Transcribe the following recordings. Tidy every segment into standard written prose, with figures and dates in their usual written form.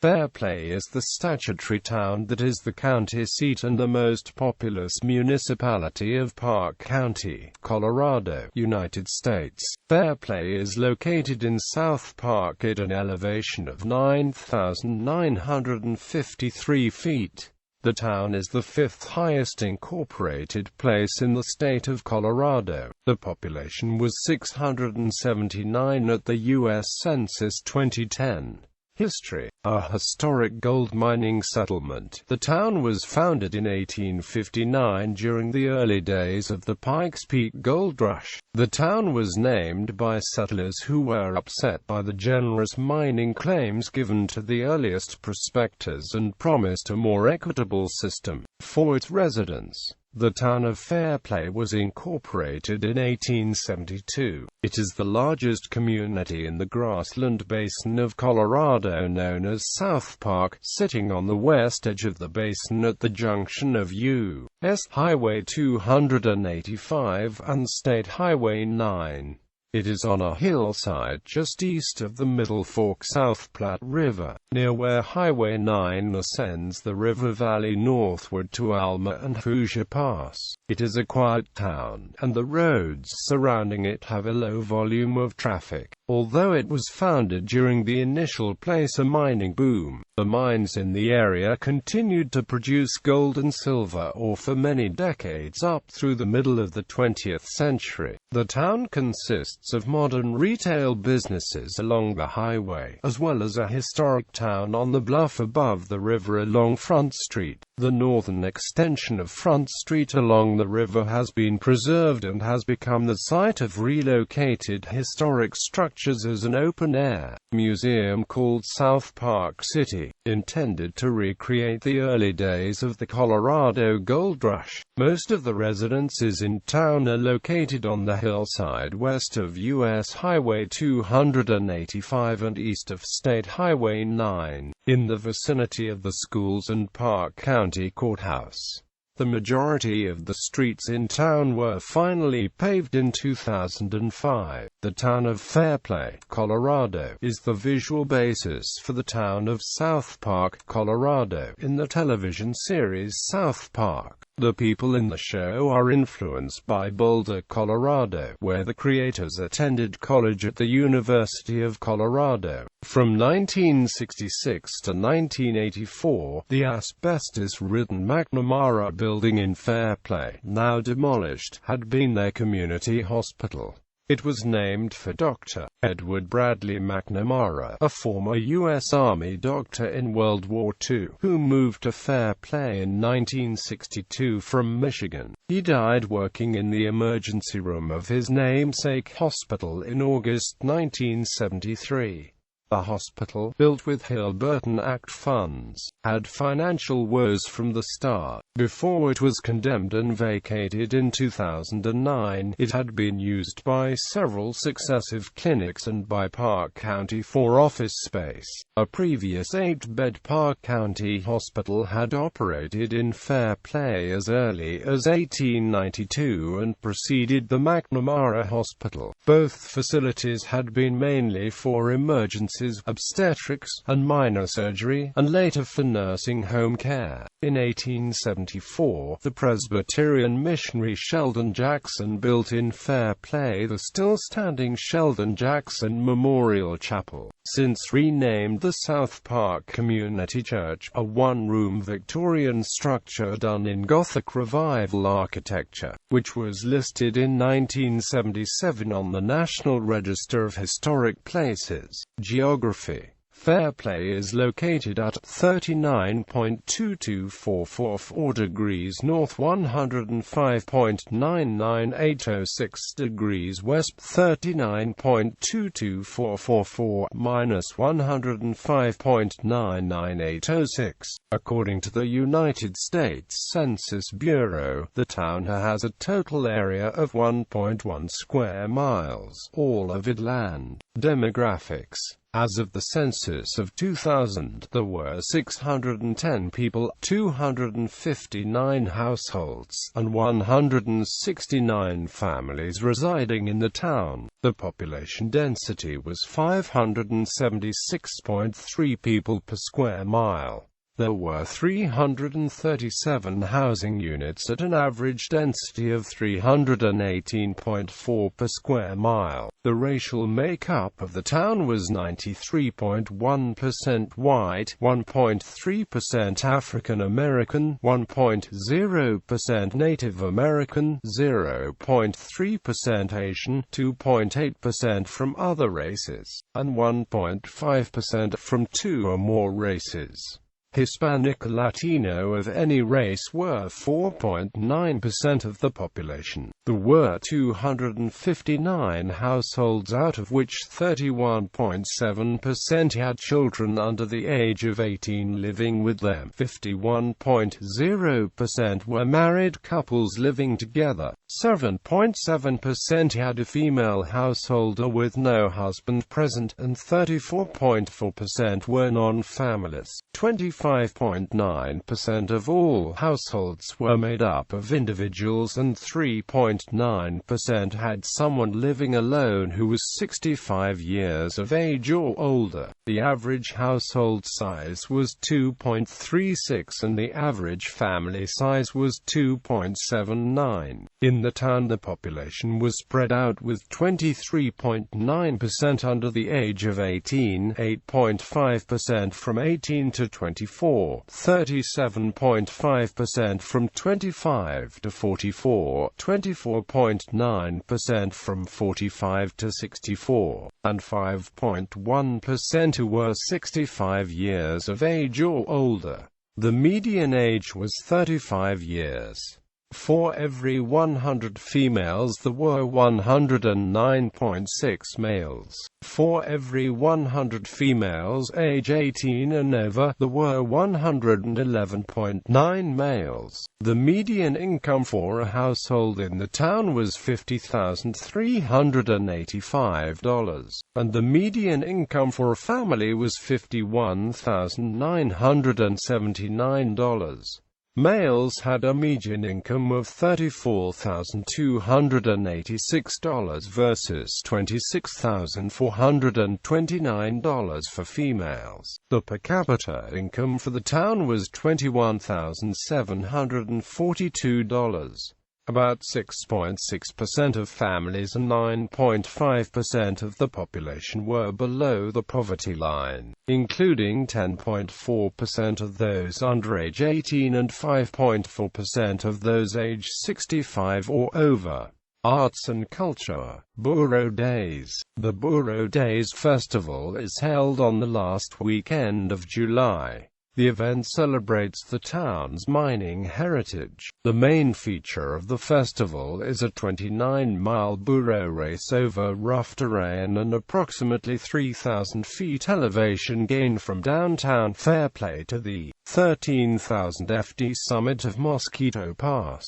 Fairplay is the statutory town that is the county seat and the most populous municipality of Park County, Colorado, United States. Fairplay is located in South Park at an elevation of 9,953 feet. The town is the fifth highest incorporated place in the state of Colorado. The population was 679 at the U.S. Census 2010. History: a historic gold mining settlement. The town was founded in 1859 during the early days of the Pikes Peak Gold Rush. The town was named by settlers who were upset by the generous mining claims given to the earliest prospectors and promised a more equitable system for its residents. The town of Fairplay was incorporated in 1872. It is the largest community in the grassland basin of Colorado known as South Park, sitting on the west edge of the basin at the junction of U.S. Highway 285 and State Highway 9. It is on a hillside just east of the Middle Fork South Platte River, near where Highway 9 ascends the river valley northward to Alma and Hoosier Pass. It is a quiet town, and the roads surrounding it have a low volume of traffic. Although it was founded during the initial placer mining boom, the mines in the area continued to produce gold and silver ore for many decades up through the middle of the 20th century. The town consists of modern retail businesses along the highway, as well as a historic town on the bluff above the river along Front Street. The northern extension of Front Street along the river has been preserved and has become the site of relocated historic structures as an open-air museum called South Park City, intended to recreate the early days of the Colorado Gold Rush. Most of the residences in town are located on the hillside west of U.S. Highway 285 and east of State Highway 9, in the vicinity of the schools and Park County Courthouse. The majority of the streets in town were finally paved in 2005. The town of Fairplay, Colorado, is the visual basis for the town of South Park, Colorado, in the television series South Park. The people in the show are influenced by Boulder, Colorado, where the creators attended college at the University of Colorado. From 1966 to 1984, the asbestos-ridden McNamara building in Fairplay, now demolished, had been their community hospital. It was named for Dr. Edward Bradley McNamara, a former U.S. Army doctor in World War II, who moved to Fairplay in 1962 from Michigan. He died working in the emergency room of his namesake hospital in August 1973. The hospital, built with Hill-Burton Act funds, had financial woes from the start. Before it was condemned and vacated in 2009, it had been used by several successive clinics and by Park County for office space. A previous 8-bed Park County hospital had operated in Fairplay as early as 1892 and preceded the McNamara Hospital. Both facilities had been mainly for emergency obstetrics, and minor surgery, and later for nursing home care. In 1874, the Presbyterian missionary Sheldon Jackson built in Fairplay the still-standing Sheldon Jackson Memorial Chapel, since renamed the South Park Community Church, a one-room Victorian structure done in Gothic Revival architecture, which was listed in 1977 on the National Register of Historic Places. Geography: Fairplay is located at 39.2244 degrees north, 105.99806 degrees west, 39.22444 minus 105.99806. According to the United States Census Bureau, the town has a total area of 1.1 square miles, all of it land. Demographics: As of the census of 2000, there were 610 people, 259 households, and 169 families residing in the town. The population density was 576.3 people per square mile. There were 337 housing units at an average density of 318.4 per square mile. The racial makeup of the town was 93.1% white, 1.3% African American, 1.0% Native American, 0.3% Asian, 2.8% from other races, and 1.5% from two or more races. Hispanic or Latino of any race were 4.9% of the population. There were 259 households, out of which 31.7% had children under the age of 18 living with them. 51.0% were married couples living together. 7.7% had a female householder with no husband present, and 34.4% were non-families. 25.9% of all households were made up of individuals, and 3.9% had someone living alone who was 65 years of age or older. The average household size was 2.36 and the average family size was 2.79. In the town, the population was spread out, with 23.9% under the age of 18, 8.5% from 18 to 24, 37.5% from 25 to 44, 24.9% from 45 to 64, and 5.1% who were 65 years of age or older. The median age was 35 years. For every 100 females there were 109.6 males. For every 100 females age 18 and over, there were 111.9 males. The median income for a household in the town was $50,385, and the median income for a family was $51,979. Males had a median income of $34,286 versus $26,429 for females. The per capita income for the town was $21,742. About 6.6% of families and 9.5% of the population were below the poverty line, including 10.4% of those under age 18 and 5.4% of those age 65 or over. Arts and culture. Buro Days. The Buro Days festival is held on the last weekend of July. The event celebrates the town's mining heritage. The main feature of the festival is a 29-mile burro race over rough terrain and approximately 3,000 feet elevation gain from downtown Fairplay to the 13,000 FD summit of Mosquito Pass.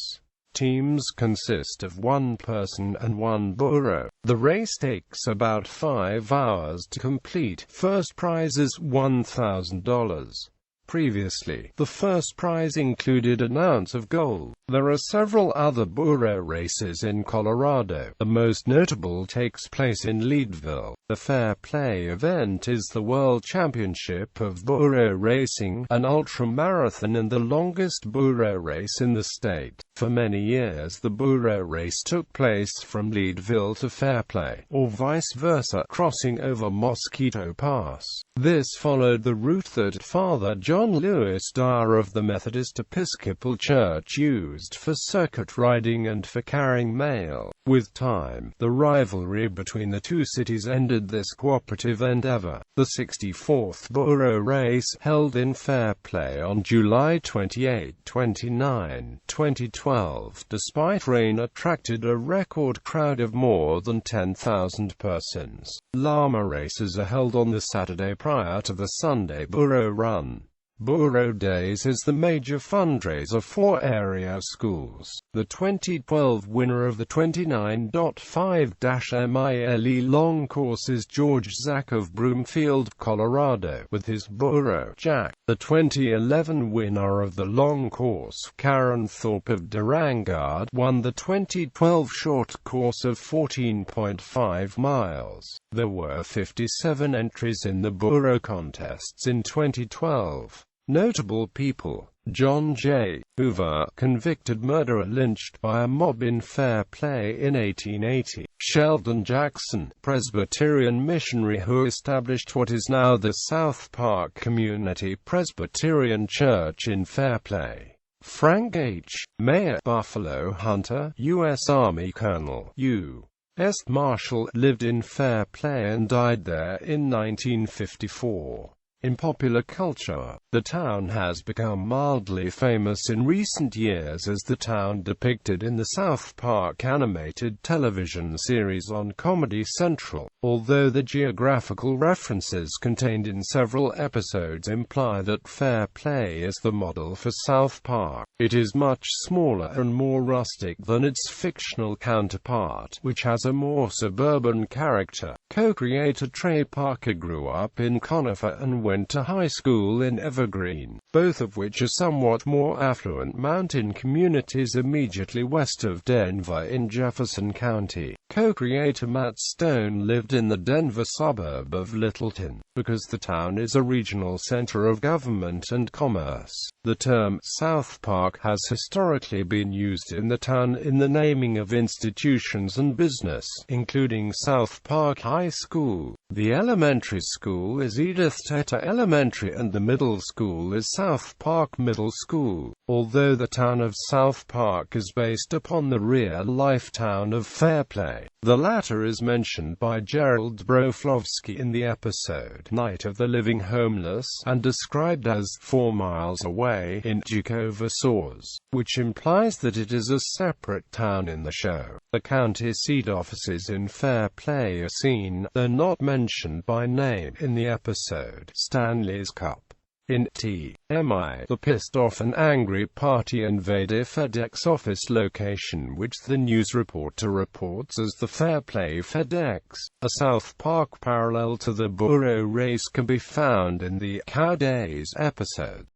Teams consist of one person and one burro. The race takes about 5 hours to complete. First prize is $1,000. Previously, the first prize included an ounce of gold. There are several other burro races in Colorado. The most notable takes place in Leadville. The Fairplay event is the World Championship of Burro Racing, an ultra-marathon and the longest burro race in the state. For many years the burro race took place from Leadville to Fairplay, or vice versa, crossing over Mosquito Pass. This followed the route that Father John Lewis Dyer of the Methodist Episcopal Church used for circuit riding and for carrying mail. With time, the rivalry between the two cities ended this cooperative endeavor. The 64th burro race, held in Fairplay on July 28-29, 2012, despite rain, attracted a record crowd of more than 10,000 persons. Llama races are held on the Saturday prior to the Sunday burro run. Borough Days is the major fundraiser for area schools. The 2012 winner of the 29.5-mile long course is George Zak of Broomfield, Colorado, with his Borough Jack. The 2011 winner of the long course, Karen Thorpe of Durangard, won the 2012 short course of 14.5 miles. There were 57 entries in the Borough contests in 2012. Notable people: John J. Hoover, convicted murderer lynched by a mob in Fairplay in 1880. Sheldon Jackson, Presbyterian missionary who established what is now the South Park Community Presbyterian Church in Fairplay. Frank H. Mayor, Buffalo Hunter, U.S. Army Colonel, U.S. Marshal, lived in Fairplay and died there in 1954. In popular culture, the town has become mildly famous in recent years as the town depicted in the South Park animated television series on Comedy Central. Although the geographical references contained in several episodes imply that Fairplay is the model for South Park, it is much smaller and more rustic than its fictional counterpart, which has a more suburban character. Co-creator Trey Parker grew up in Conifer and went to high school in Evergreen, both of which are somewhat more affluent mountain communities immediately west of Denver in Jefferson County. Co-creator Matt Stone lived in the Denver suburb of Littleton, because the town is a regional center of government and commerce. The term South Park has historically been used in the town in the naming of institutions and business, including South Park High School. The elementary school is Edith Teta Elementary and the middle school is South Park Middle School, although the town of South Park is based upon the real-life town of Fairplay. The latter is mentioned by Gerald Broflovsky in the episode Night of the Living Homeless, and described as 4 miles away in Jukova Source, which implies that it is a separate town in the show. The county seat offices in Fairplay are seen, though not mentioned by name, in the episode Stanley's Cup. In TMI, the pissed-off and angry party invade a FedEx office location which the news reporter reports as the Fairplay FedEx. A South Park parallel to the Borough race can be found in the Cow Days episode.